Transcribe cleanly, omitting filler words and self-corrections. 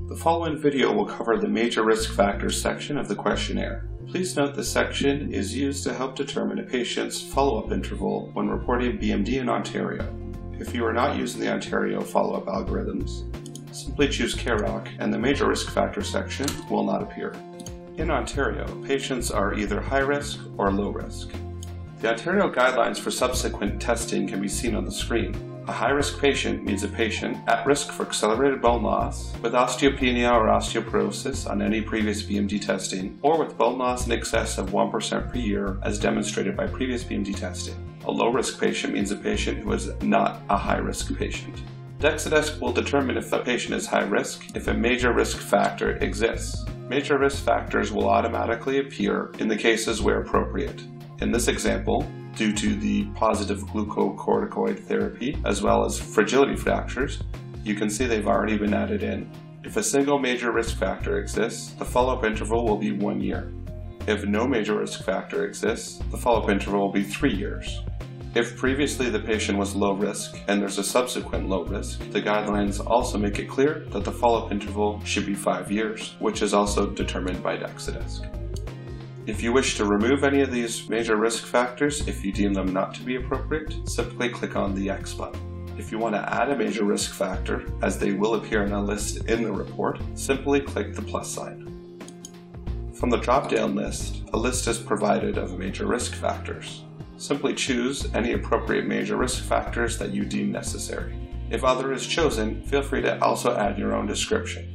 The following video will cover the major risk factors section of the questionnaire. Please note this section is used to help determine a patient's follow-up interval when reporting BMD in Ontario. If you are not using the Ontario follow-up algorithms, simply choose KROC and the major risk factors section will not appear. In Ontario, patients are either high risk or low risk. The Ontario guidelines for subsequent testing can be seen on the screen. A high-risk patient means a patient at risk for accelerated bone loss with osteopenia or osteoporosis on any previous BMD testing, or with bone loss in excess of 1% per year as demonstrated by previous BMD testing. A low-risk patient means a patient who is not a high-risk patient. DEXA will determine if a patient is high risk if a major risk factor exists. Major risk factors will automatically appear in the cases where appropriate. In this example, due to the positive glucocorticoid therapy as well as fragility fractures, you can see they've already been added in. If a single major risk factor exists, the follow-up interval will be 1 year. If no major risk factor exists, the follow-up interval will be 3 years. If previously the patient was low risk and there's a subsequent low risk, the guidelines also make it clear that the follow-up interval should be 5 years, which is also determined by DEXA. If you wish to remove any of these major risk factors, if you deem them not to be appropriate, simply click on the X button. If you want to add a major risk factor, as they will appear in a list in the report, simply click the plus sign. From the drop-down list, a list is provided of major risk factors. Simply choose any appropriate major risk factors that you deem necessary. If other is chosen, feel free to also add your own description.